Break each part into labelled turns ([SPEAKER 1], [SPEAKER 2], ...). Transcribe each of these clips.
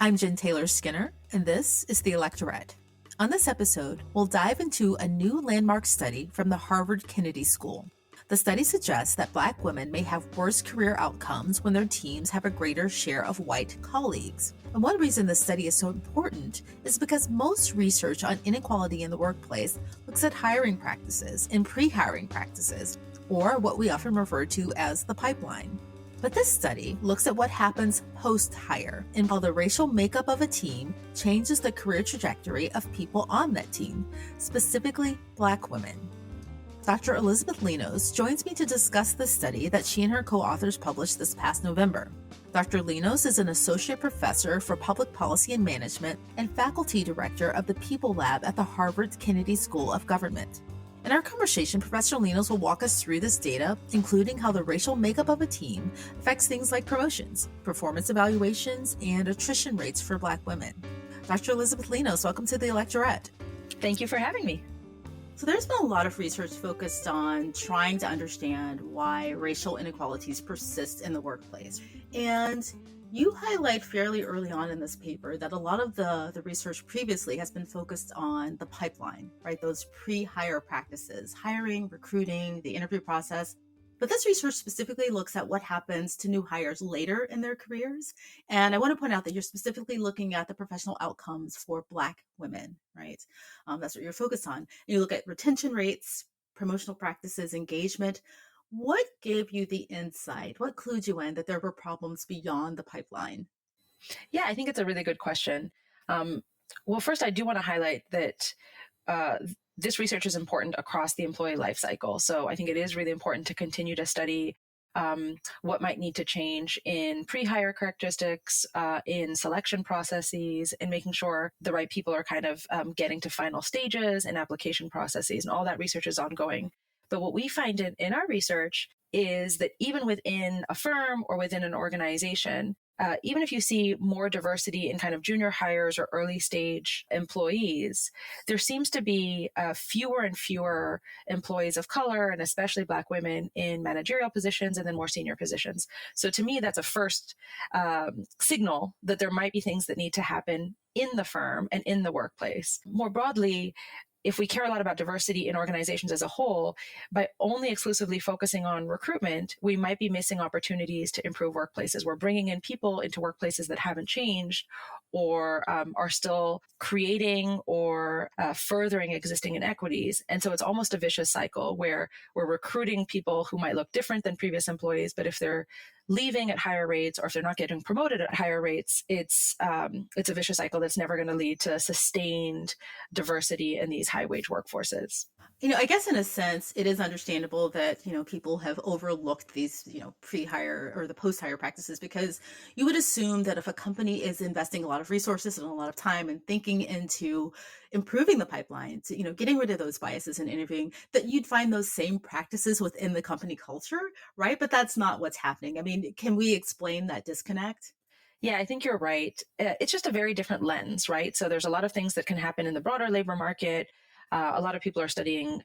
[SPEAKER 1] I'm Jen Taylor Skinner, and this is the Electorette. On this episode, we'll dive into a new landmark study from the Harvard Kennedy School. The study suggests that Black women may have worse career outcomes when their teams have a greater share of white colleagues. And one reason this study is so important is because most research on inequality in the workplace looks at hiring practices and pre-hiring practices, or what we often refer to as the pipeline. But this study looks at what happens post-hire and how the racial makeup of a team changes the career trajectory of people on that team, specifically Black women. Dr. Elizabeth Linos joins me to discuss this study that she and her co-authors published this past November. Dr. Linos is an associate professor for public policy and management and faculty director of the People Lab at the Harvard Kennedy School of Government. In our conversation, Professor Linos will walk us through this data, including how the racial makeup of a team affects things like promotions, performance evaluations, and attrition rates for Black women. Dr. Elizabeth Linos, welcome to the Electorette.
[SPEAKER 2] Thank you for having me.
[SPEAKER 1] So there's been a lot of research focused on trying to understand why racial inequalities persist in the workplace. And you highlight fairly early on in this paper that a lot of the research previously has been focused on the pipeline, right? Those pre-hire practices, hiring, recruiting, the interview process. But this research specifically looks at what happens to new hires later in their careers. And I want to point out that you're specifically looking at the professional outcomes for Black women, right? That's what you're focused on. And you look at retention rates, promotional practices, engagement. What gave you the insight? What clued you in that there were problems beyond the pipeline?
[SPEAKER 2] Yeah, I think it's a really good question. Well, first, I do want to highlight that this research is important across the employee life cycle. So I think it is really important to continue to study what might need to change in pre-hire characteristics, in selection processes, and making sure the right people are kind of getting to final stages and application processes, and all that research is ongoing. But what we find in our research is that even within a firm or within an organization, even if you see more diversity in kind of junior hires or early stage employees, there seems to be fewer and fewer employees of color, and especially Black women in managerial positions and then more senior positions. So to me, that's a first signal that there might be things that need to happen in the firm and in the workplace. More broadly, if we care a lot about diversity in organizations as a whole, by only exclusively focusing on recruitment, we might be missing opportunities to improve workplaces. We're bringing in people into workplaces that haven't changed or are still creating or furthering existing inequities. And so it's almost a vicious cycle where we're recruiting people who might look different than previous employees, but if they're leaving at higher rates or if they're not getting promoted at higher rates, it's a vicious cycle that's never going to lead to sustained diversity in these high wage workforces.
[SPEAKER 1] I guess in a sense, it is understandable that, people have overlooked these, pre-hire or the post-hire practices, because you would assume that if a company is investing a lot of resources and a lot of time and thinking into improving the pipeline, to, getting rid of those biases in interviewing, that you'd find those same practices within the company culture, right? But that's not what's happening. I mean, can we explain that disconnect?
[SPEAKER 2] Yeah, I think you're right. It's just a very different lens, right? So there's a lot of things that can happen in the broader labor market. A lot of people are studying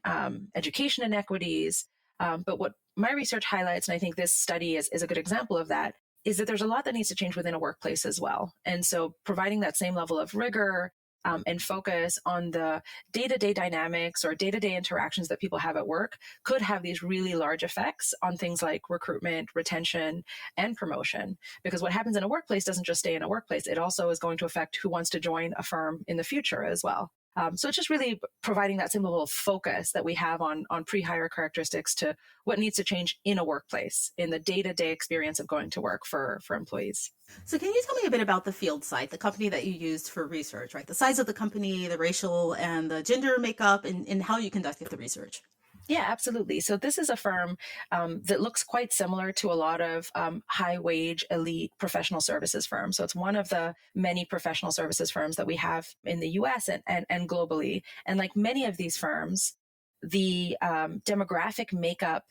[SPEAKER 2] education inequities. But what my research highlights, and I think this study is a good example of that, is that there's a lot that needs to change within a workplace as well. And so providing that same level of rigor and focus on the day-to-day dynamics or day-to-day interactions that people have at work could have these really large effects on things like recruitment, retention, and promotion. Because what happens in a workplace doesn't just stay in a workplace. It also is going to affect who wants to join a firm in the future as well. So it's just really providing that same level of focus that we have on pre-hire characteristics to what needs to change in a workplace, in the day-to-day experience of going to work for employees.
[SPEAKER 1] So can you tell me a bit about the field site, the company that you used for research, right? The size of the company, the racial and the gender makeup, and how you conducted the research?
[SPEAKER 2] Yeah, absolutely. So this is a firm that looks quite similar to a lot of high-wage elite professional services firms. So it's one of the many professional services firms that we have in the US and globally. And like many of these firms, the demographic makeup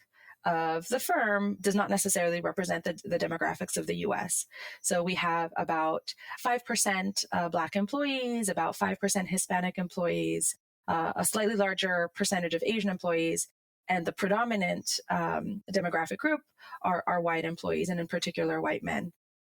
[SPEAKER 2] of the firm does not necessarily represent the demographics of the US. So we have about 5% Black employees, about 5% Hispanic employees, a slightly larger percentage of Asian employees, and the predominant demographic group are white employees, and in particular, white men.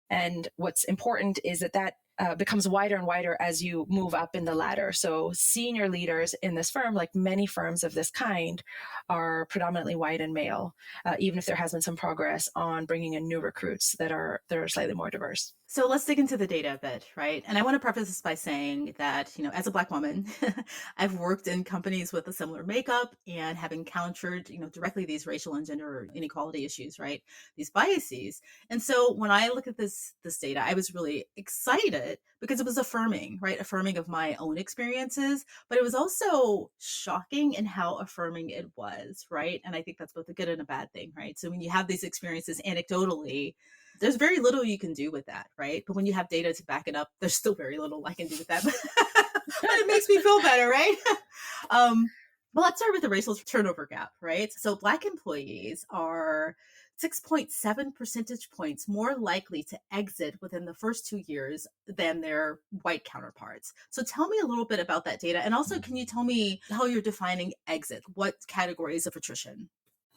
[SPEAKER 2] And what's important is that becomes wider and wider as you move up in the ladder. So senior leaders in this firm, like many firms of this kind, are predominantly white and male, even if there has been some progress on bringing in new recruits that are slightly more diverse.
[SPEAKER 1] So let's dig into the data a bit, right? And I want to preface this by saying that, as a Black woman, I've worked in companies with a similar makeup and have encountered, directly these racial and gender inequality issues, right? These biases. And so when I look at this data, I was really excited because it was affirming, right? Affirming of my own experiences, but it was also shocking in how affirming it was, right? And I think that's both a good and a bad thing, right? So when you have these experiences anecdotally, there's very little you can do with that, right? But when you have data to back it up, there's still very little I can do with that. But it makes me feel better, right? Well, let's start with the racial turnover gap, right? So Black employees are 6.7 percentage points more likely to exit within the first 2 years than their white counterparts. So tell me a little bit about that data. And also, can you tell me how you're defining exit? What categories of attrition?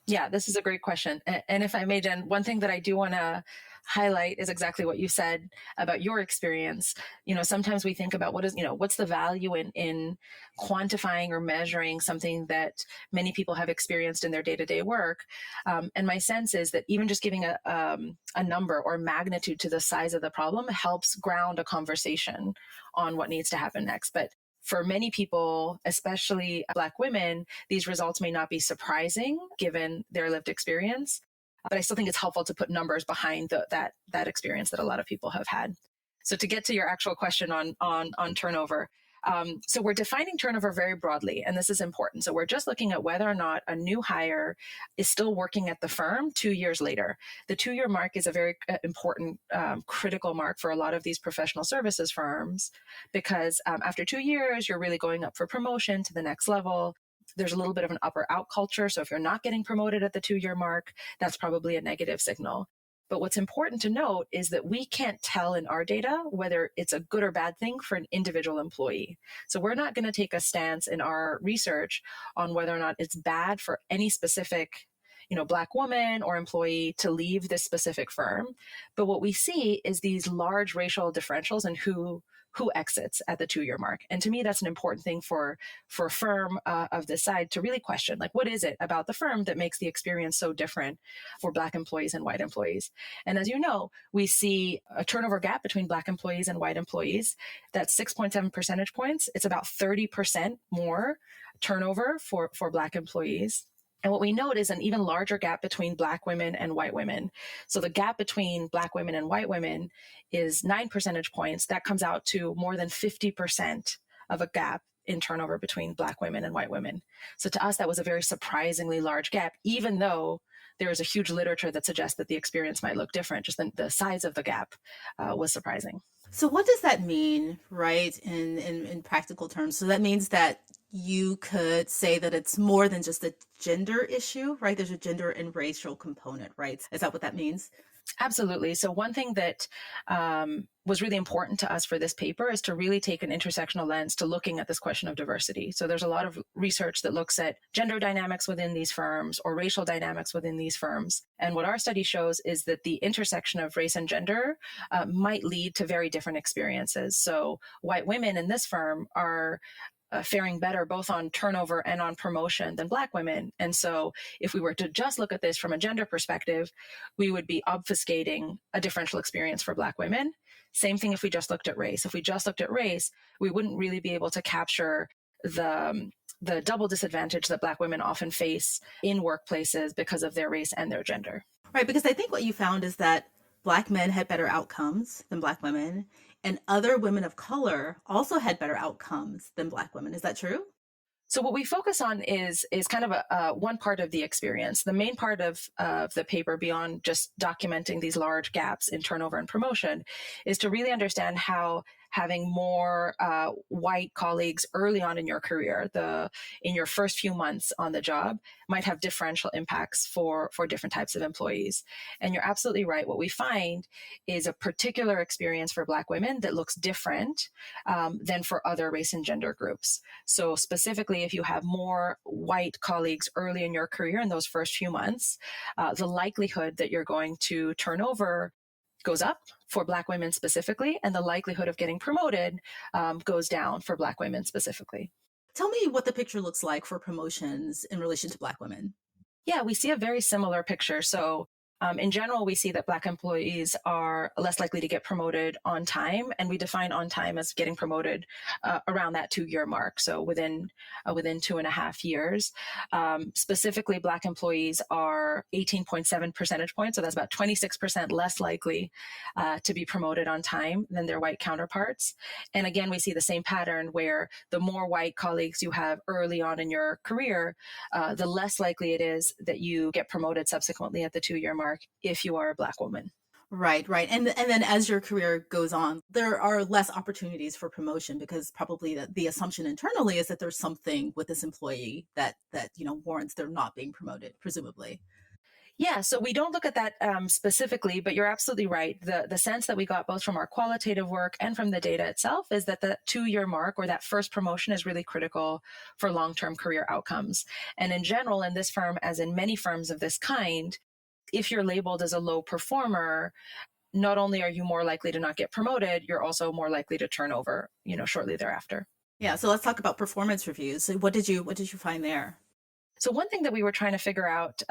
[SPEAKER 2] Yeah, this is a great question. And if I may, Jen, one thing that I do want to highlight is exactly what you said about your experience. Sometimes we think about what's the value in quantifying or measuring something that many people have experienced in their day-to-day work. And my sense is that even just giving a number or magnitude to the size of the problem helps ground a conversation on what needs to happen next. But for many people, especially Black women, these results may not be surprising given their lived experience. But I still think it's helpful to put numbers behind that experience that a lot of people have had. So to get to your actual question on turnover, so we're defining turnover very broadly, and this is important. So we're just looking at whether or not a new hire is still working at the firm 2 years later. The 2-year mark is a very important, critical mark for a lot of these professional services firms, because after 2 years, you're really going up for promotion to the next level. There's a little bit of an up or out culture. So if you're not getting promoted at the 2-year mark, that's probably a negative signal. But what's important to note is that we can't tell in our data whether it's a good or bad thing for an individual employee. So we're not going to take a stance in our research on whether or not it's bad for any specific Black woman or employee to leave this specific firm. But what we see is these large racial differentials in who exits at the 2-year mark. And to me, that's an important thing for a firm of this side to really question, like, what is it about the firm that makes the experience so different for Black employees and white employees? And as you know, we see a turnover gap between Black employees and white employees. That's 6.7 percentage points. It's about 30% more turnover for Black employees. And what we note is an even larger gap between Black women and white women. So the gap between Black women and white women is 9 percentage points. That comes out to more than 50% of a gap in turnover between Black women and white women. So to us, that was a very surprisingly large gap, even though there is a huge literature that suggests that the experience might look different. Just the size of the gap was surprising.
[SPEAKER 1] So what does that mean, right, in practical terms? So that means that you could say that it's more than just a gender issue, right? There's a gender and racial component, right? Is that what that means?
[SPEAKER 2] Absolutely. So one thing that was really important to us for this paper is to really take an intersectional lens to looking at this question of diversity. So there's a lot of research that looks at gender dynamics within these firms or racial dynamics within these firms. And what our study shows is that the intersection of race and gender might lead to very different experiences. So white women in this firm are faring better both on turnover and on promotion than Black women. And so if we were to just look at this from a gender perspective, we would be obfuscating a differential experience for Black women. Same thing if we just looked at race. If we just looked at race, we wouldn't really be able to capture the double disadvantage that Black women often face in workplaces because of their race and their gender.
[SPEAKER 1] Right, because I think what you found is that Black men had better outcomes than Black women, and other women of color also had better outcomes than Black women. Is that true?
[SPEAKER 2] So what we focus on is kind of a one part of the experience. The main part of the paper, beyond just documenting these large gaps in turnover and promotion, is to really understand how having more white colleagues early on in your career, in your first few months on the job, might have differential impacts for different types of employees. And you're absolutely right. What we find is a particular experience for Black women that looks different than for other race and gender groups. So specifically, if you have more white colleagues early in your career in those first few months, the likelihood that you're going to turn over goes up for Black women specifically, and the likelihood of getting promoted goes down for Black women specifically.
[SPEAKER 1] Tell me what the picture looks like for promotions in relation to Black women.
[SPEAKER 2] Yeah, we see a very similar picture. So, in general, we see that Black employees are less likely to get promoted on time, and we define on time as getting promoted around that 2-year mark. So within 2.5 years, specifically, Black employees are 18.7 percentage points. So that's about 26% less likely to be promoted on time than their white counterparts. And again, we see the same pattern where the more white colleagues you have early on in your career, the less likely it is that you get promoted subsequently at the 2-year mark if you are a Black woman.
[SPEAKER 1] Right, right. And then as your career goes on, there are less opportunities for promotion because probably the assumption internally is that there's something with this employee that warrants their not being promoted, presumably.
[SPEAKER 2] Yeah, so we don't look at that specifically, but you're absolutely right. The sense that we got both from our qualitative work and from the data itself is that the 2-year mark or that first promotion is really critical for long-term career outcomes. And in general, in this firm, as in many firms of this kind, if you're labeled as a low performer, not only are you more likely to not get promoted, you're also more likely to turn over, shortly thereafter.
[SPEAKER 1] Yeah, so let's talk about performance reviews. So what did you find there?
[SPEAKER 2] So one thing that we were trying to figure out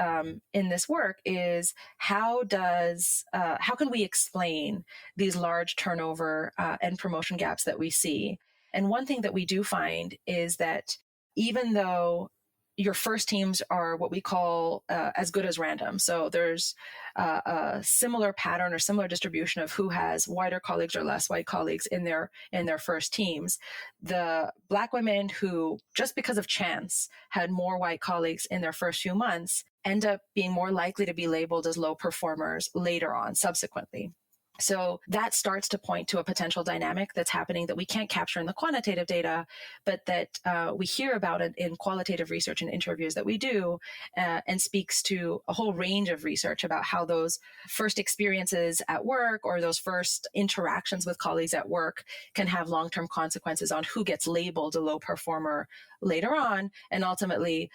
[SPEAKER 2] in this work is how can we explain these large turnover and promotion gaps that we see? And one thing that we do find is that even though your first teams are what we call as good as random. So there's a similar pattern or similar distribution of who has whiter colleagues or less white colleagues in their first teams. The Black women who, just because of chance, had more white colleagues in their first few months end up being more likely to be labeled as low performers later on, subsequently. So that starts to point to a potential dynamic that's happening that we can't capture in the quantitative data, but that we hear about it in qualitative research and interviews that we do, and speaks to a whole range of research about how those first experiences at work or those first interactions with colleagues at work can have long-term consequences on who gets labeled a low performer later on, and ultimately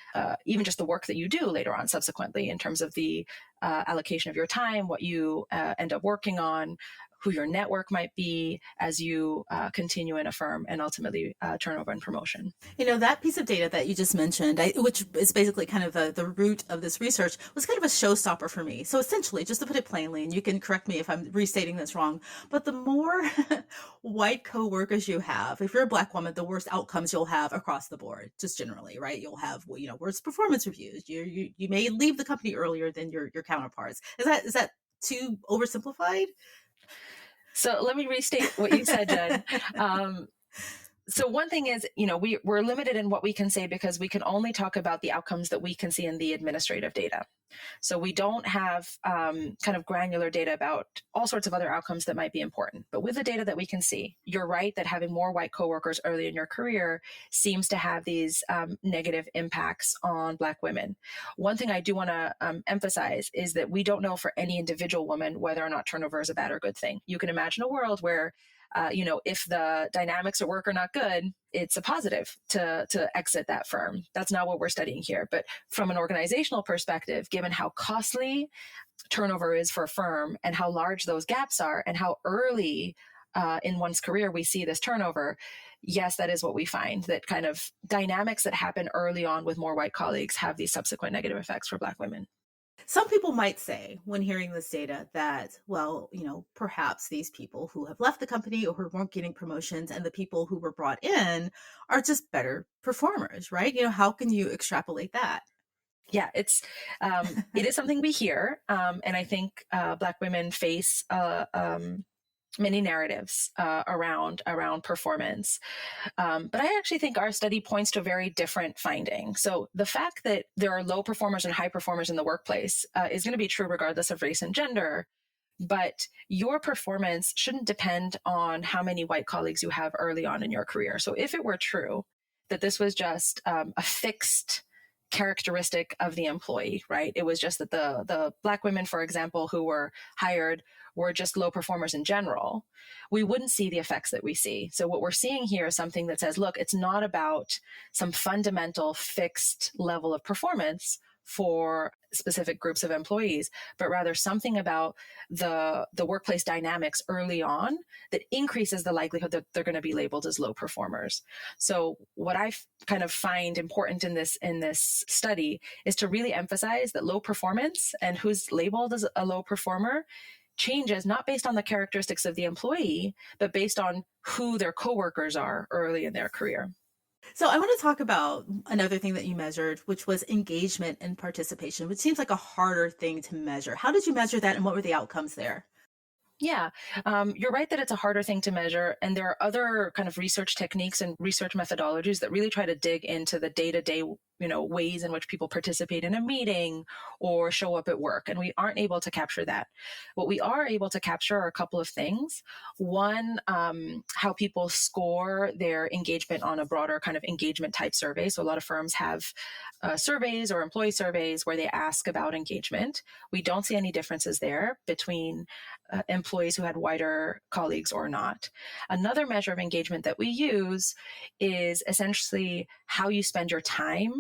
[SPEAKER 2] even just the work that you do later on subsequently in terms of the allocation of your time, what you end up working on, who your network might be as you continue in a firm, and ultimately turnover and promotion.
[SPEAKER 1] That piece of data that you just mentioned, which is basically kind of the root of this research, was kind of a showstopper for me. So essentially, just to put it plainly, and you can correct me if I'm restating this wrong, but the more white coworkers you have, if you're a Black woman, the worse outcomes you'll have across the board, just generally, right? You'll have, worse performance reviews. You may leave the company earlier than your counterparts. Is that too oversimplified?
[SPEAKER 2] So let me restate what you said, Jen. So one thing is, we're limited in what we can say because we can only talk about the outcomes that we can see in the administrative data. So we don't have kind of granular data about all sorts of other outcomes that might be important. But with the data that we can see, you're right that having more white coworkers early in your career seems to have these negative impacts on Black women. One thing I do want to emphasize is that we don't know for any individual woman whether or not turnover is a bad or good thing. You can imagine a world where if the dynamics at work are not good, it's a positive to exit that firm. That's not what we're studying here. But from an organizational perspective, given how costly turnover is for a firm and how large those gaps are and how early in one's career we see this turnover, yes, that is what we find, that kind of dynamics that happen early on with more white colleagues have these subsequent negative effects for Black women.
[SPEAKER 1] Some people might say when hearing this data that, well, perhaps these people who have left the company or who weren't getting promotions and the people who were brought in are just better performers, right? How can you extrapolate that?
[SPEAKER 2] Yeah, it is something we hear. And I think Black women face many narratives around performance. But I actually think our study points to a very different finding. So the fact that there are low performers and high performers in the workplace is going to be true regardless of race and gender. But your performance shouldn't depend on how many white colleagues you have early on in your career. So if it were true that this was just a fixed characteristic of the employee, right? It was just that the Black women, for example, who were hired were just low performers in general, we wouldn't see the effects that we see. So what we're seeing here is something that says, look, it's not about some fundamental fixed level of performance for specific groups of employees, but rather something about the workplace dynamics early on that increases the likelihood that they're going to be labeled as low performers. So what I kind of find important in this study is to really emphasize that low performance and who's labeled as a low performer changes not based on the characteristics of the employee, but based on who their coworkers are early in their career.
[SPEAKER 1] So I want to talk about another thing that you measured, which was engagement and participation, which seems like a harder thing to measure. How did you measure that and what were the outcomes there?
[SPEAKER 2] Yeah, you're right that it's a harder thing to measure. And there are other kind of research techniques and research methodologies that really try to dig into the day-to-day, ways in which people participate in a meeting or show up at work. And we aren't able to capture that. What we are able to capture are a couple of things. One, how people score their engagement on a broader kind of engagement type survey. So a lot of firms have surveys or employee surveys where they ask about engagement. We don't see any differences there between employees who had whiter colleagues or not. Another measure of engagement that we use is essentially how you spend your time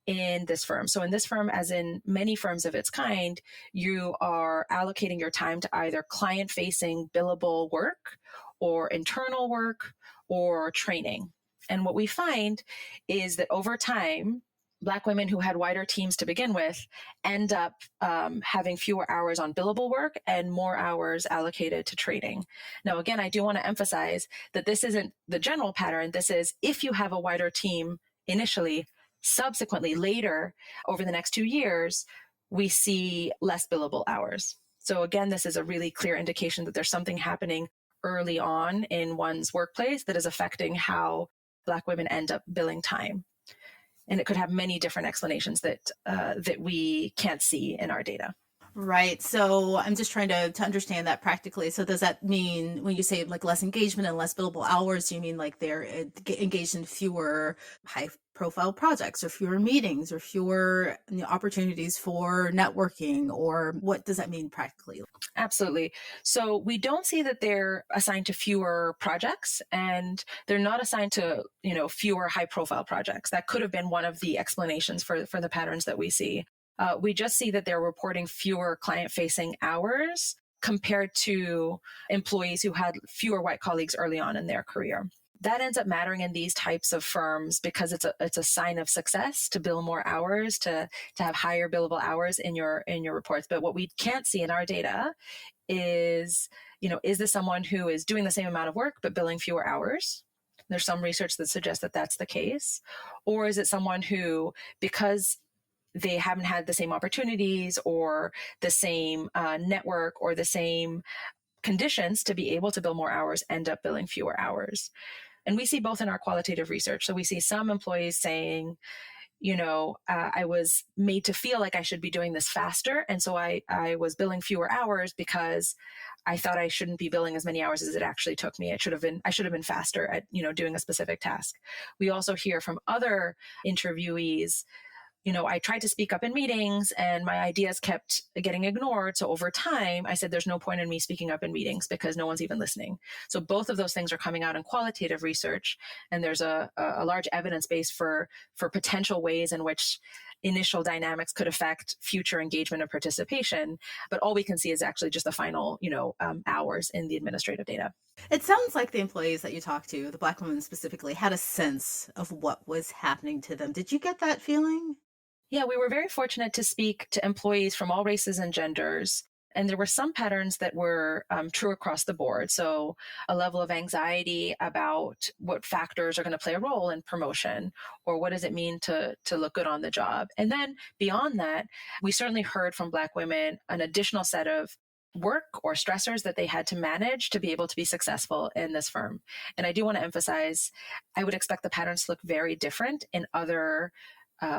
[SPEAKER 2] in this firm. So in this firm, as in many firms of its kind, you are allocating your time to either client-facing billable work or internal work or training. And what we find is that over time, Black women who had wider teams to begin with end up having fewer hours on billable work and more hours allocated to training. Now, again, I do want to emphasize that this isn't the general pattern. This is if you have a wider team initially, subsequently, later, over the next 2 years, we see less billable hours. So again, this is a really clear indication that there's something happening early on in one's workplace that is affecting how Black women end up billing time. And it could have many different explanations that we can't see in our data.
[SPEAKER 1] Right. So I'm just trying to understand that practically. So does that mean when you say like less engagement and less billable hours, do you mean like they're engaged in fewer high profile projects or fewer meetings or fewer opportunities for networking, or what does that mean practically?
[SPEAKER 2] Absolutely. So we don't see that they're assigned to fewer projects, and they're not assigned to, fewer high profile projects. That could have been one of the explanations for the patterns that we see. We just see that they're reporting fewer client-facing hours compared to employees who had fewer white colleagues early on in their career. That ends up mattering in these types of firms because it's a sign of success to bill more hours, to have higher billable hours in your reports. But what we can't see in our data is, is this someone who is doing the same amount of work but billing fewer hours? There's some research that suggests that that's the case. Or is it someone who, because they haven't had the same opportunities or the same network or the same conditions to be able to bill more hours, end up billing fewer hours? And we see both in our qualitative research. So we see some employees saying, I was made to feel like I should be doing this faster. And so I was billing fewer hours because I thought I shouldn't be billing as many hours as it actually took me. I should have been faster at, doing a specific task. We also hear from other interviewees, I tried to speak up in meetings and my ideas kept getting ignored. So over time, I said, there's no point in me speaking up in meetings because no one's even listening. So both of those things are coming out in qualitative research. And there's a large evidence base for potential ways in which initial dynamics could affect future engagement and participation. But all we can see is actually just the final, hours in the administrative data.
[SPEAKER 1] It sounds like the employees that you talked to, the Black women specifically, had a sense of what was happening to them. Did you get that feeling?
[SPEAKER 2] Yeah, we were very fortunate to speak to employees from all races and genders. And there were some patterns that were true across the board. So a level of anxiety about what factors are going to play a role in promotion, or what does it mean to look good on the job. And then beyond that, we certainly heard from Black women an additional set of work or stressors that they had to manage to be able to be successful in this firm. And I do want to emphasize, I would expect the patterns to look very different in other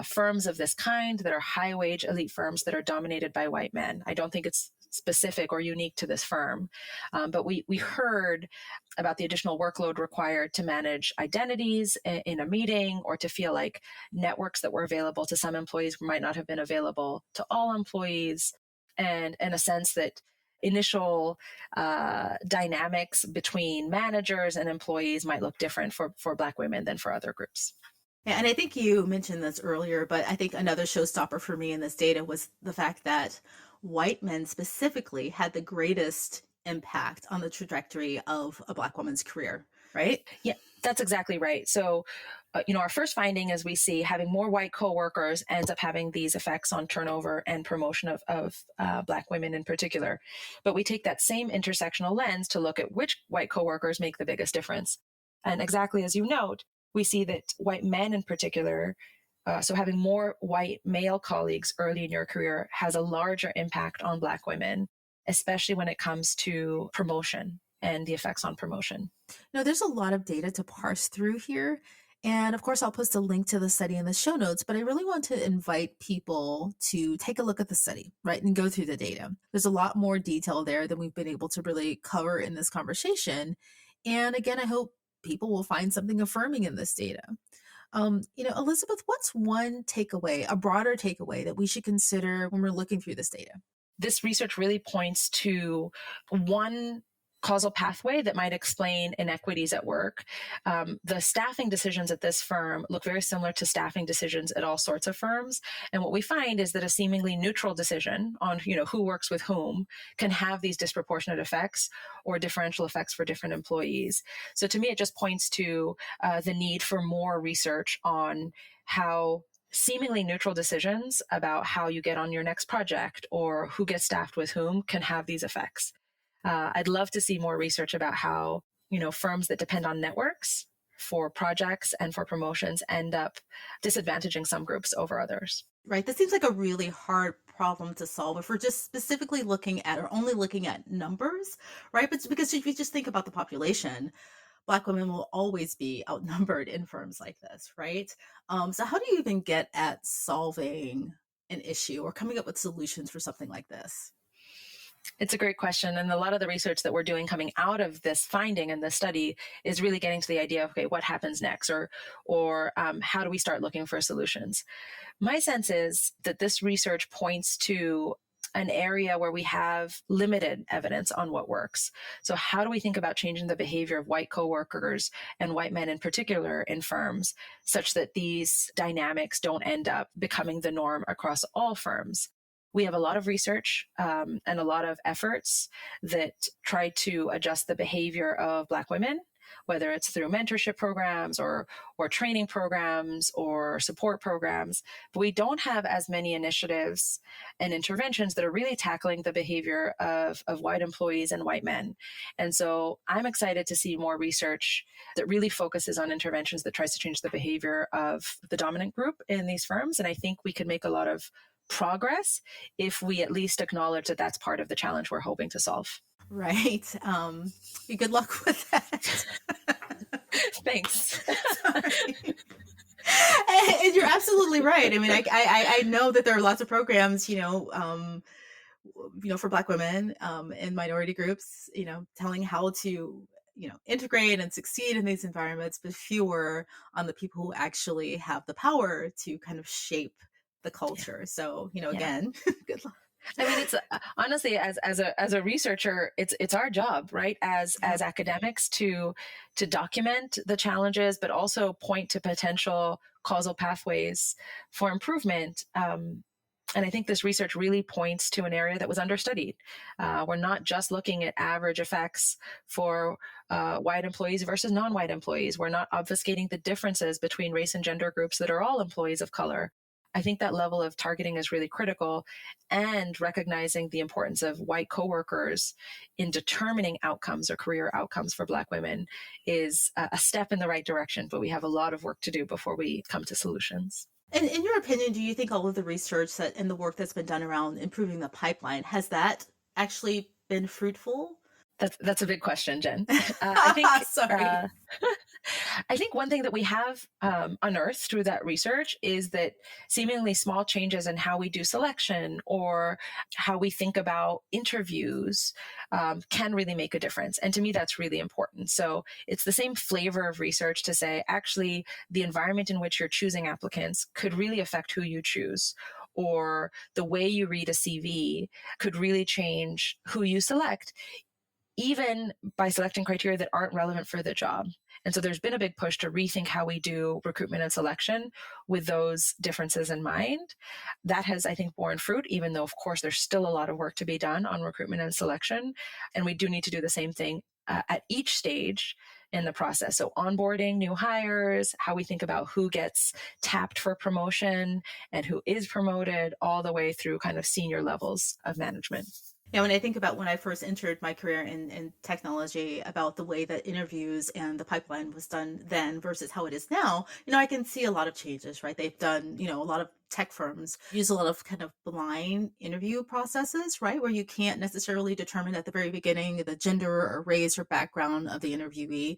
[SPEAKER 2] firms of this kind that are high wage elite firms that are dominated by white men. I don't think it's specific or unique to this firm. But we heard about the additional workload required to manage identities in a meeting, or to feel like networks that were available to some employees might not have been available to all employees, and in a sense that initial dynamics between managers and employees might look different for Black women than for other groups.
[SPEAKER 1] Yeah, and I think you mentioned this earlier, but I think another showstopper for me in this data was the fact that white men specifically had the greatest impact on the trajectory of a Black woman's career, right?
[SPEAKER 2] Yeah, that's exactly right. So, our first finding is we see having more white coworkers ends up having these effects on turnover and promotion of Black women in particular. But we take that same intersectional lens to look at which white coworkers make the biggest difference. And exactly as you note, we see that white men in particular, so having more white male colleagues early in your career has a larger impact on Black women, especially when it comes to promotion and the effects on promotion.
[SPEAKER 1] No, there's a lot of data to parse through here. And of course, I'll post a link to the study in the show notes, but I really want to invite people to take a look at the study, right, and go through the data. There's a lot more detail there than we've been able to really cover in this conversation. And again, I hope people will find something affirming in this data. Elizabeth, what's one takeaway, a broader takeaway that we should consider when we're looking through this data?
[SPEAKER 2] This research really points to one causal pathway that might explain inequities at work. The staffing decisions at this firm look very similar to staffing decisions at all sorts of firms. And what we find is that a seemingly neutral decision on, who works with whom can have these disproportionate effects or differential effects for different employees. So to me, it just points to the need for more research on how seemingly neutral decisions about how you get on your next project or who gets staffed with whom can have these effects. I'd love to see more research about how, firms that depend on networks for projects and for promotions end up disadvantaging some groups over others.
[SPEAKER 1] Right. This seems like a really hard problem to solve if we're just specifically looking at or only looking at numbers, right? But because if you just think about the population, Black women will always be outnumbered in firms like this, right? So how do you even get at solving an issue or coming up with solutions for something like this?
[SPEAKER 2] It's a great question. And a lot of the research that we're doing coming out of this finding and this study is really getting to the idea of, okay, what happens next? Or how do we start looking for solutions? My sense is that this research points to an area where we have limited evidence on what works. So how do we think about changing the behavior of white coworkers and white men in particular in firms such that these dynamics don't end up becoming the norm across all firms? We have a lot of research and a lot of efforts that try to adjust the behavior of Black women, whether it's through mentorship programs or training programs or support programs. But we don't have as many initiatives and interventions that are really tackling the behavior of white employees and white men. And so I'm excited to see more research that really focuses on interventions that tries to change the behavior of the dominant group in these firms. And I think we can make a lot of progress if we at least acknowledge that that's part of the challenge we're hoping to solve.
[SPEAKER 1] Right. Good luck with that.
[SPEAKER 2] Thanks.
[SPEAKER 1] Sorry. And you're absolutely right. I mean, I know that there are lots of programs, for Black women and minority groups, telling how to, integrate and succeed in these environments, but fewer on the people who actually have the power to kind of shape the culture. So, again, good luck.
[SPEAKER 2] I mean, it's honestly, as a researcher, it's our job, right? As academics to document the challenges, but also point to potential causal pathways for improvement. And I think this research really points to an area that was understudied. We're not just looking at average effects for white employees versus non-white employees. We're not obfuscating the differences between race and gender groups that are all employees of color. I think that level of targeting is really critical, and recognizing the importance of white coworkers in determining outcomes or career outcomes for Black women is a step in the right direction, but we have a lot of work to do before we come to solutions.
[SPEAKER 1] And in your opinion, do you think all of the research that and the work that's been done around improving the pipeline, has that actually been fruitful?
[SPEAKER 2] That's a big question, Jen. I think
[SPEAKER 1] Sorry.
[SPEAKER 2] I think one thing that we have unearthed through that research is that seemingly small changes in how we do selection or how we think about interviews can really make a difference. And to me, that's really important. So it's the same flavor of research to say, actually, the environment in which you're choosing applicants could really affect who you choose, or the way you read a CV could really change who you select, even by selecting criteria that aren't relevant for the job. And so there's been a big push to rethink how we do recruitment and selection with those differences in mind. That has, I think, borne fruit, even though, of course, there's still a lot of work to be done on recruitment and selection. And we do need to do the same thing at each stage in the process. So onboarding new hires, how we think about who gets tapped for promotion and who is promoted, all the way through kind of senior levels of management.
[SPEAKER 1] Yeah, when I think about when I first entered my career in technology, about the way that interviews and the pipeline was done then versus how it is now, I can see a lot of changes, right? They've done, a lot of tech firms use a lot of kind of blind interview processes, right? Where you can't necessarily determine at the very beginning the gender or race or background of the interviewee.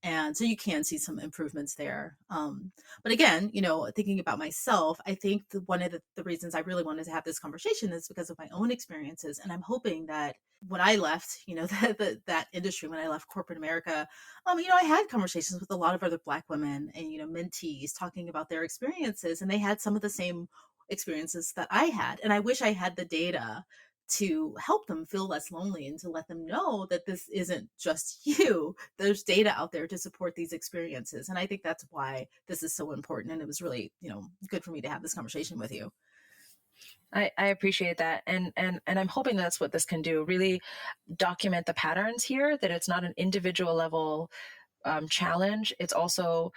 [SPEAKER 1] And so you can see some improvements there. But again, thinking about myself, I think one of the reasons I really wanted to have this conversation is because of my own experiences. And I'm hoping that when I left, that industry, when I left corporate America, I had conversations with a lot of other Black women and, mentees talking about their experiences, and they had some of the same experiences that I had. And I wish I had the data to help them feel less lonely and to let them know that this isn't just you. There's data out there to support these experiences. And I think that's why this is so important. And it was really, good for me to have this conversation with you.
[SPEAKER 2] I appreciate that. And I'm hoping that's what this can do, really document the patterns here, that it's not an individual level challenge. It's also,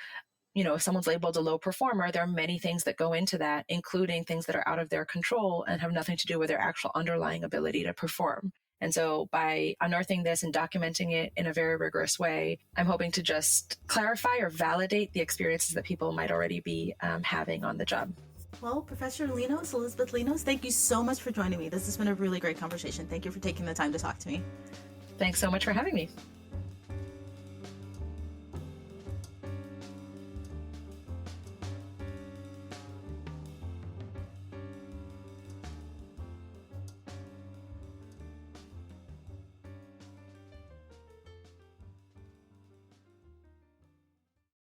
[SPEAKER 2] if someone's labeled a low performer, there are many things that go into that, including things that are out of their control and have nothing to do with their actual underlying ability to perform. And so by unearthing this and documenting it in a very rigorous way, I'm hoping to just clarify or validate the experiences that people might already be having on the job.
[SPEAKER 1] Well, Professor Linos, Elizabeth Linos, thank you so much for joining me. This has been a really great conversation. Thank you for taking the time to talk to me.
[SPEAKER 2] Thanks so much for having me.